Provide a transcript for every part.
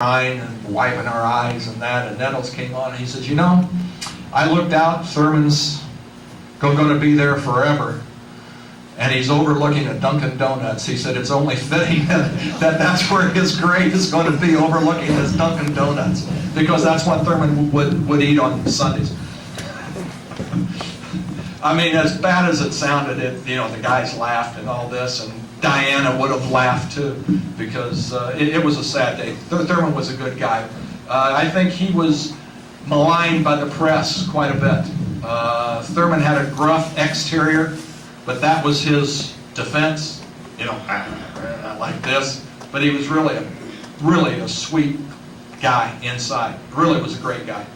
crying and wiping our eyes and that, and Nettles came on and he says, you know, I looked out, Thurman's going to be there forever. And he's overlooking a Dunkin' Donuts. He said it's only fitting that that's where his grave is going to be, overlooking his Dunkin' Donuts, because that's what Thurman would eat on Sundays. I mean, as bad as it sounded, the guys laughed and all this, and Diana would have laughed too, because it was a sad day. Thurman was a good guy. I think he was maligned by the press quite a bit. Thurman had a gruff exterior, but that was his defense, like this. But he was really a sweet guy inside. Really was a great guy.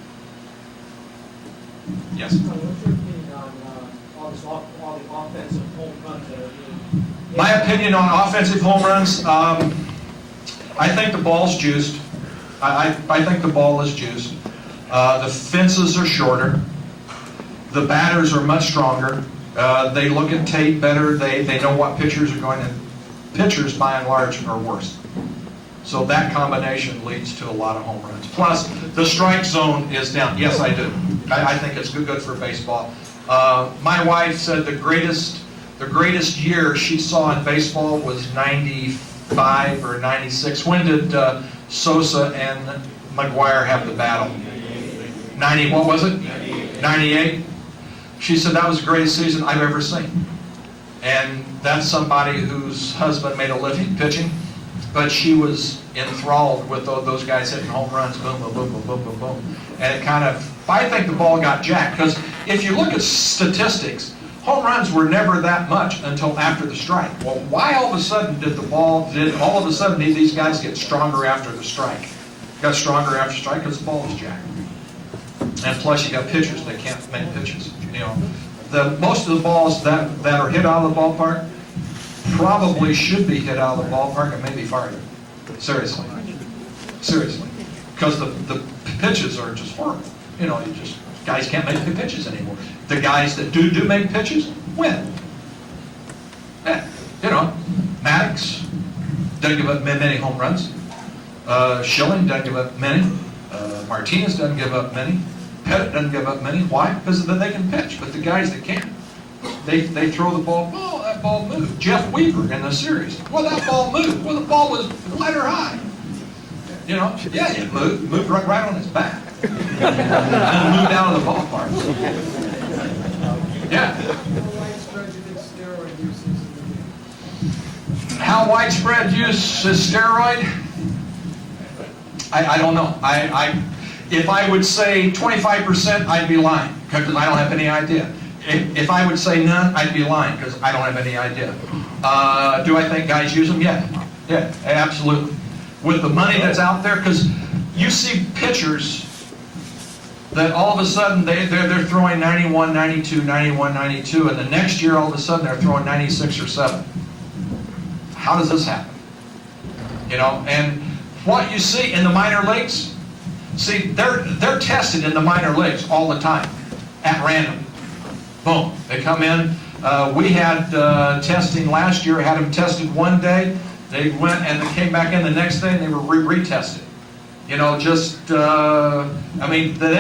Yes? What's your opinion on all the offensive home runs that are being... My opinion on offensive home runs, I think the ball's juiced. I think the ball is juiced. The fences are shorter. The batters are much stronger. They look at tape better. They know what pitchers are going to... Pitchers, by and large, are worse. So that combination leads to a lot of home runs. Plus, the strike zone is down. Yes, I do. I think it's good for baseball. My wife said the greatest year she saw in baseball was 95 or 96. When did Sosa and McGuire have the battle? 90, what was it? 98. She said that was the greatest season I've ever seen. And that's somebody whose husband made a living pitching, but she was enthralled with those guys hitting home runs, boom, boom, boom, boom, boom, boom, boom. And it kind of, I think the ball got jacked, because if you look at statistics, home runs were never that much until after the strike. Well, why all of a sudden did these guys get stronger after the strike? Got stronger after the strike because the ball was jacked. And plus you got pitchers that can't make pitches. Most of the balls that are hit out of the ballpark probably should be hit out of the ballpark and maybe farther. Seriously. Because the pitches are just horrible. Guys can't make the pitches anymore. The guys that do make pitches win. Yeah, Maddox doesn't give up many home runs. Schilling doesn't give up many. Martinez doesn't give up many. Pettit doesn't give up many. Why? Because they can pitch. But the guys that can't, they throw the ball. Oh, that ball moved. Jeff Weaver in the series. Well, that ball moved. Well, the ball was letter high. Yeah, it moved right on his back. And moved out of the ballpark. Yeah. How widespread use is steroid? I don't know. If I would say 25%, I'd be lying, because I don't have any idea. If I would say none, I'd be lying, because I don't have any idea. Do I think guys use them? Yeah, absolutely. With the money that's out there, because you see pitchers that all of a sudden they're throwing 91, 92, 91, 92, and the next year all of a sudden they're throwing 96 or 7. How does this happen? And what you see in the minor leagues, see, they're tested in the minor leagues all the time, at random. Boom, they come in. We had testing last year, had them tested one day. They went and they came back in the next day and they were retested. They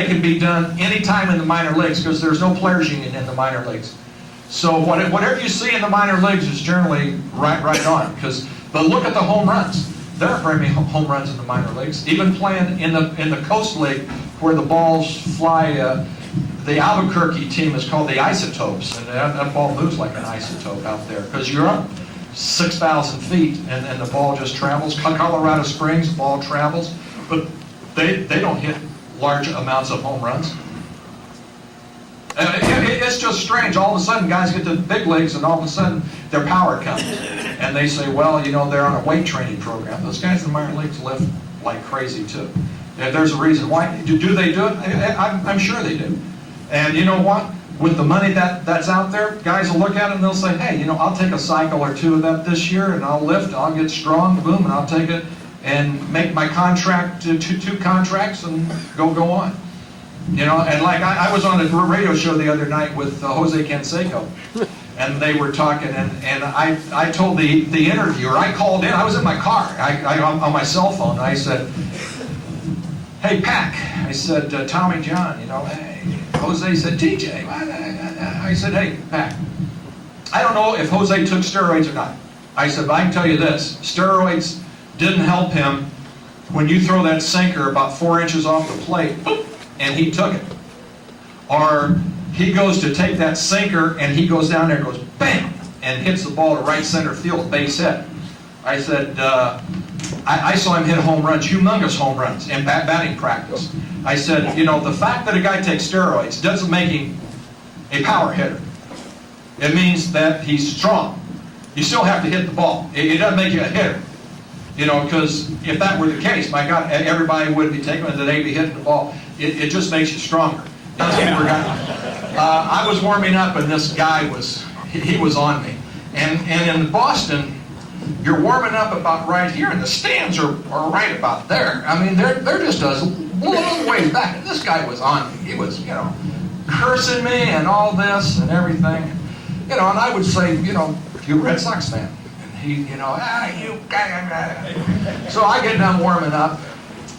can be done anytime in the minor leagues because there's no players union in the minor leagues. So whatever you see in the minor leagues is generally right on. But look at the home runs. There aren't very many home runs in the minor leagues. Even playing in the Coast League where the balls fly, the Albuquerque team is called the Isotopes, and that ball moves like an isotope out there because you're up 6,000 feet and the ball just travels. Colorado Springs, the ball travels, but they don't hit large amounts of home runs. It's just strange. All of a sudden, guys get to the big leagues, and all of a sudden, their power comes. And they say, well, they're on a weight training program. Those guys in the minor leagues lift like crazy, too. There's a reason. Why? Do they do it? I'm sure they do. And you know what? With the money that's out there, guys will look at it and they'll say, hey, I'll take a cycle or two of that this year, and I'll lift, I'll get strong, boom, and I'll take it and make my contract to two contracts and go on. And like I was on a radio show the other night with Jose Canseco, and they were talking, and I told the interviewer, I called in, I was in my car, on my cell phone, and I said, hey, Pac. I said, Tommy John, you know, hey. Jose said, TJ. I said, hey, Pac. I don't know if Jose took steroids or not. I said, but I can tell you this. Steroids didn't help him when you throw that sinker about 4 inches off the plate, and he took it. Or he goes to take that sinker, and he goes down there and goes, bam, and hits the ball to right center field, base hit. I said, I saw him hit home runs, humongous home runs, in batting practice. I said, you know, the fact that a guy takes steroids doesn't make him a power hitter. It means that he's strong. You still have to hit the ball. It doesn't make you a hitter. You know, because if that were the case, my God, everybody would be taking it, that they'd be hitting the ball. It just makes you stronger. I was warming up, and this guy he was on me. And in Boston, you're warming up about right here, and the stands are right about there. I mean, they're just a little ways back. And this guy was on me. He was, you know, cursing me and all this and everything. You know, and I would say, you know, you Red Sox fan. And he, you know, you guy. So I get done warming up,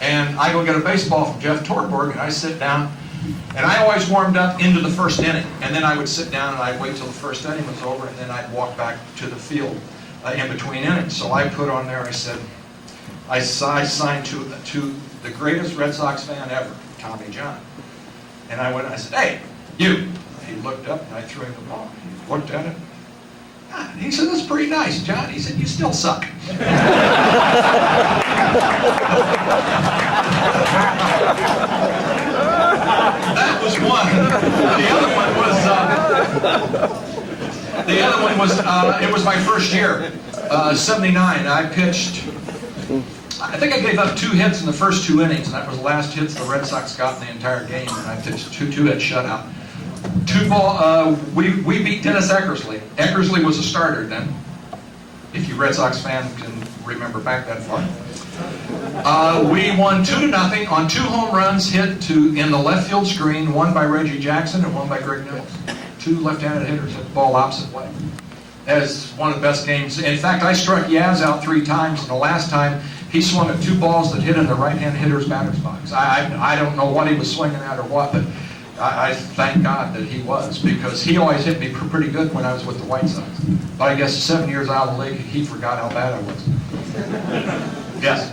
and I go get a baseball from Jeff Torborg, and I sit down. And I always warmed up into the first inning. And then I would sit down, and I'd wait till the first inning was over, and then I'd walk back to the field in between innings. So I put on there, I said, I signed to the greatest Red Sox fan ever, Tommy John. And I went, I said, hey, you. He looked up, and I threw him the ball. He looked at it. He said, that's pretty nice, John. He said, you still suck. That was one. The other one was, it was my first year, 79. I pitched, I think I gave up 2 hits in the first 2 innings, and that was the last hits the Red Sox got in the entire game, and I pitched 2-hit shutout. We beat Dennis Eckersley. Eckersley was a starter then, if you Red Sox fan can remember back that far. We won 2-0 on 2 home runs hit in the left field screen, one by Reggie Jackson and one by Greg Newington. 2 left-handed hitters hit the ball opposite way. That is one of the best games. In fact, I struck Yaz out 3 times, and the last time he swung at 2 balls that hit in the right-hand hitter's batter's box. I don't know what he was swinging at or what, but I thank God that he was, because he always hit me pretty good when I was with the White Sox. But I guess 7 years out of the league, he forgot how bad I was. Yes?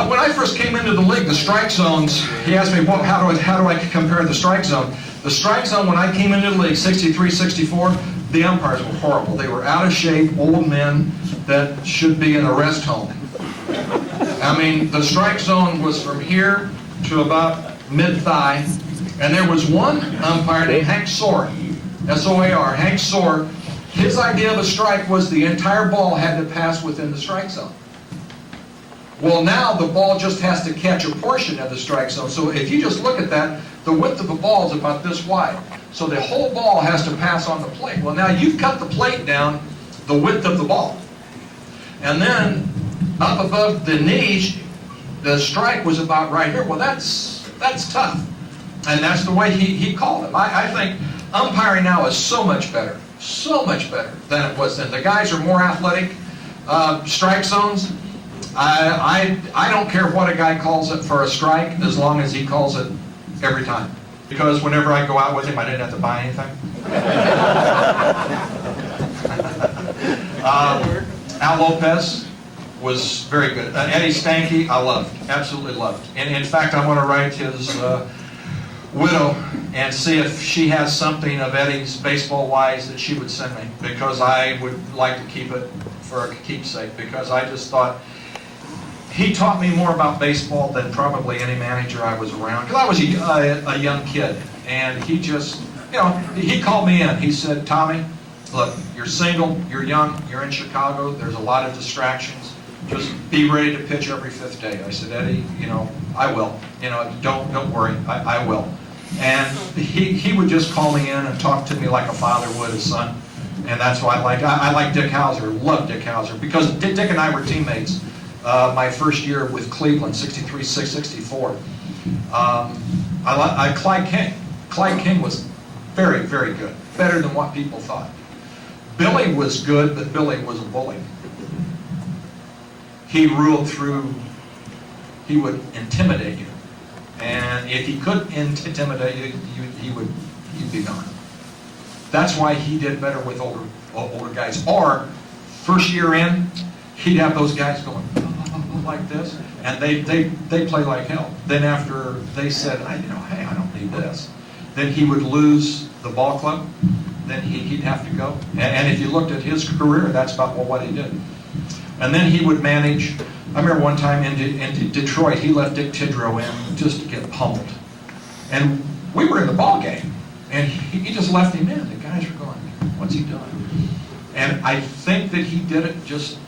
When I first came into the league, the strike zones, he asked me, well, how do I compare the strike zone? The strike zone, when I came into the league, 63, 64, the umpires were horrible. They were out of shape, old men that should be in a rest home. I mean, the strike zone was from here to about mid-thigh, and there was one umpire named Hank Soar, S-O-A-R, Hank Soar. His idea of a strike was the entire ball had to pass within the strike zone. Well, now the ball just has to catch a portion of the strike zone. So if you just look at that, the width of the ball is about this wide. So the whole ball has to pass on the plate. Well, now you've cut the plate down the width of the ball. And then up above the knees, the strike was about right here. Well, that's tough. And that's the way he called it. I think umpiring now is so much better than it was then. The guys are more athletic. Strike zones, I don't care what a guy calls it for a strike, as long as he calls it every time. Because whenever I go out with him, I didn't have to buy anything. Al Lopez was very good. Eddie Stanky, I loved, absolutely loved. And in fact, I want to write his widow and see if she has something of Eddie's baseball-wise that she would send me, because I would like to keep it for a keepsake, because I just thought he taught me more about baseball than probably any manager I was around, because I was a young kid, and he just, you know, he called me in. He said, Tommy, look, you're single, you're young, you're in Chicago, there's a lot of distractions. Just be ready to pitch every 5th day. I said, Eddie, you know, I will. You know, don't worry, I will. And he would just call me in and talk to me like a father would his son. And that's why I like Dick Hauser, love Dick Hauser, because Dick and I were teammates my first year with Cleveland, 63, 64. Clyde King. Clyde King was very, very good, better than what people thought. Billy was good, but Billy was a bully. he ruled through, he would intimidate you. And if he couldn't intimidate you, you'd be gone. That's why he did better with older guys. Or, first year in, he'd have those guys going like this, and they play like hell. Then after they said, hey, I don't need this, then he would lose the ball club. Then he'd have to go. And if you looked at his career, that's about what he did. And then he would manage. I remember one time in Detroit, he left Dick Tidrow in just to get pummeled. And we were in the ball game, and he just left him in. The guys were going, what's he doing? And I think that he did it just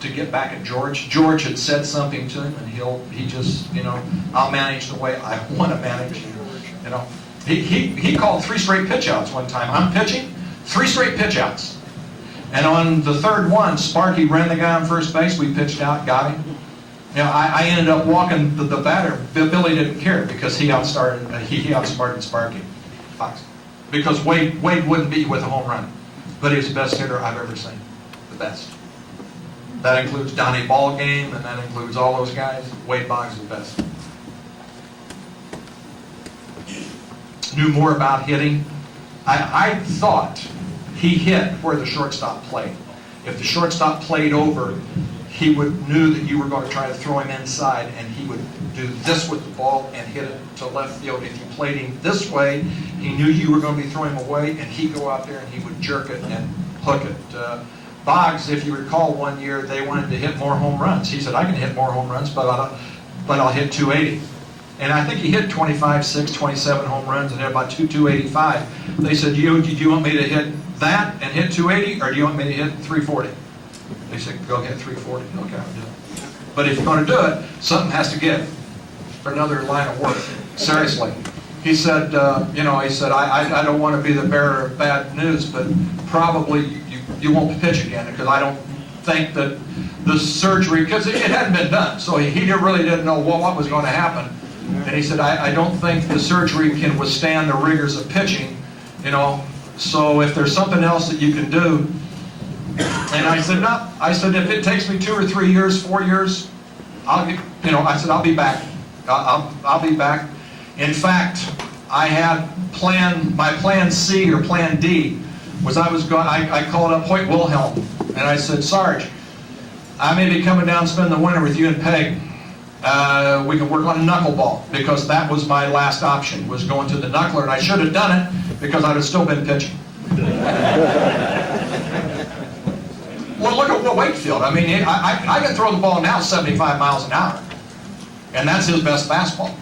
to get back at George. George had said something to him, and he just, I'll manage the way I want to manage. He called 3 straight pitch outs one time. I'm pitching, 3 straight pitch outs. And on the third one, Sparky ran the guy on first base. We pitched out, got him. I ended up walking the batter. Billy didn't care because he outsmarted Sparky. Fox. Because Wade wouldn't beat you with a home run. But he was the best hitter I've ever seen. The best. That includes Donnie Ballgame, and that includes all those guys. Wade Boggs is the best. Knew more about hitting. I thought he hit where the shortstop played. If the shortstop played over, he knew that you were going to try to throw him inside, and he would do this with the ball and hit it to left field. If you played him this way, he knew you were going to be throwing him away, and he'd go out there and he would jerk it and hook it. Boggs, if you recall, one year they wanted to hit more home runs. He said, I can hit more home runs, but I'll hit 280. And I think he hit 25, 6, 27 home runs and had about 285. They said, do you want me to hit that and hit 280, or do you want me to hit 340? They said, go hit 340. Okay, I'll do it. But if you're going to do it, something has to give for another line of work. Seriously. He said, I don't want to be the bearer of bad news, but probably you won't pitch again, because I don't think that the surgery, because it hadn't been done, so he really didn't know what was going to happen. And he said, I don't think the surgery can withstand the rigors of pitching, so if there's something else that you can do. And I said, no. I said, if it takes me 2 or 3 years, 4 years, I'll be back. I'll be back. In fact, I had my plan C or plan D was I called up Hoyt Wilhelm, and I said, Sarge, I may be coming down to spend the winter with you and Peg. We can work on a knuckleball, because that was my last option, was going to the knuckler, and I should have done it because I'd have still been pitching. Well, look at Wakefield. I mean, I can throw the ball now 75 miles an hour, and that's his best fastball.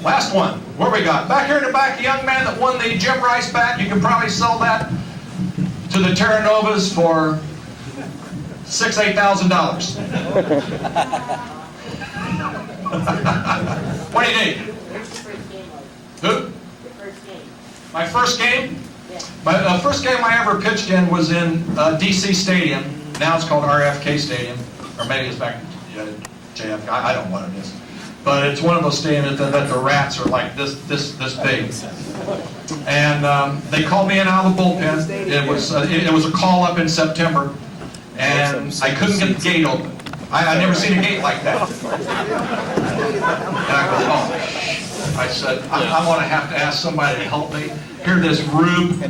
Last one. What we got? Back here in the back, a young man that won the Jim Rice bat. You can probably sell that to the Terra Novas for $6,000, $8,000. What do you need? Who? My first game? My first game I ever pitched in was in DC Stadium. Now it's called RFK Stadium, or maybe it's back JFK. I don't know what it is. But it's one of those stadiums that the rats are like this big. And they called me in out of the bullpen. It was a call up in September, and I couldn't get the gate open. I never seen a gate like that. And I go, oh. I said, I'm going to have to ask somebody to help me. Here, this group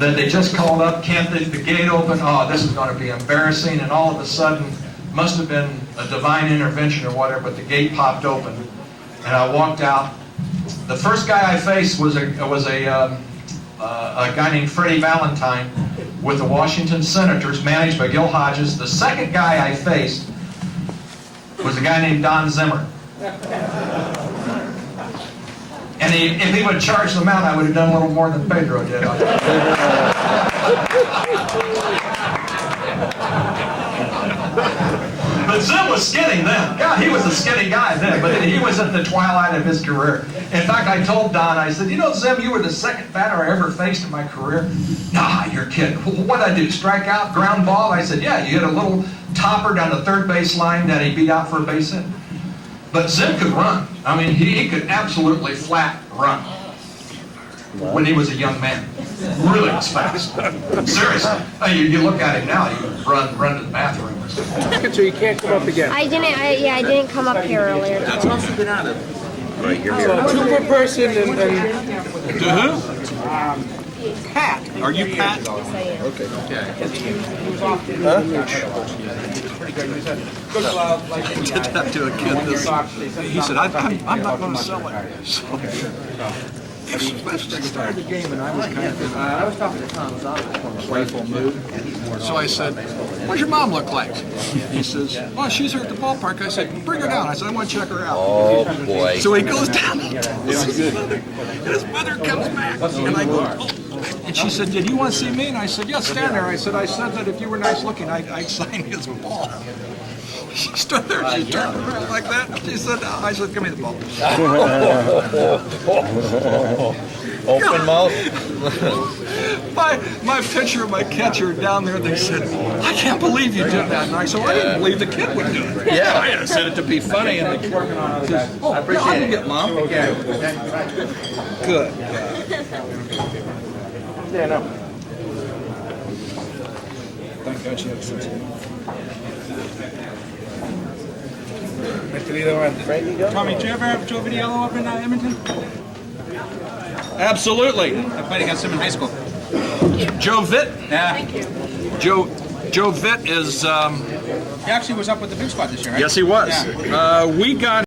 that they just called up, can't get the gate open. Oh, this is going to be embarrassing. And all of a sudden, must have been a divine intervention or whatever, but the gate popped open, and I walked out. The first guy I faced was a guy named Freddie Valentine with the Washington Senators, managed by Gil Hodges. The second guy I faced was a guy named Don Zimmer. And if he would have charged them out, I would have done a little more than Pedro did. But Zim was skinny then. God, he was a skinny guy then, but he was at the twilight of his career. In fact, I told Don, I said, Zim, you were the second batter I ever faced in my career. Nah, you're kidding. What'd I do, strike out, ground ball? I said, yeah, you hit a little topper down the third base line that he beat out for a base hit. But Zim could run. I mean, he could absolutely flat run. when he was a young man. Really was fast. Seriously. You look at him now, you run to the bathroom or something. So you can't come up again. I didn't come up here earlier. That's also been out of. Right, you're here. So 2 per person and To who? Pat. Are you Pat? Yes, I am. Okay. I did that to a kid. He said, I'm not going to sell it. So, especially started the game, and I was kind of in a playful mood. So I said, "What's your mom look like?" He says, "Oh, she's here at the ballpark." I said, "Bring her down." I said, "I want to check her out." Oh boy. So he goes down. And his mother comes back, and I go, "Oh." And she said, "Did you want to see me?" And I said, "Yeah, stand there." I said that if you were nice looking, I'd sign his ball. She stood there, she turned around like that. She said, I said, "Give me the ball." Open mouth. My pitcher and my catcher down there, they said, "I can't believe you did that." And I said, "Well, I didn't believe the kid would do it." Yeah. I said it to be funny. And the kid says, "Oh, I can get Mom." Good. yeah, no. Thank God you have sense. Tommy, did you ever have Joe Vitiello up in Edmonton? Absolutely. I played against him in high school. Joe Vitt. Yeah. Joe Vitt is. He actually was up with the big squad this year, right? Yes, he was. Yeah. We got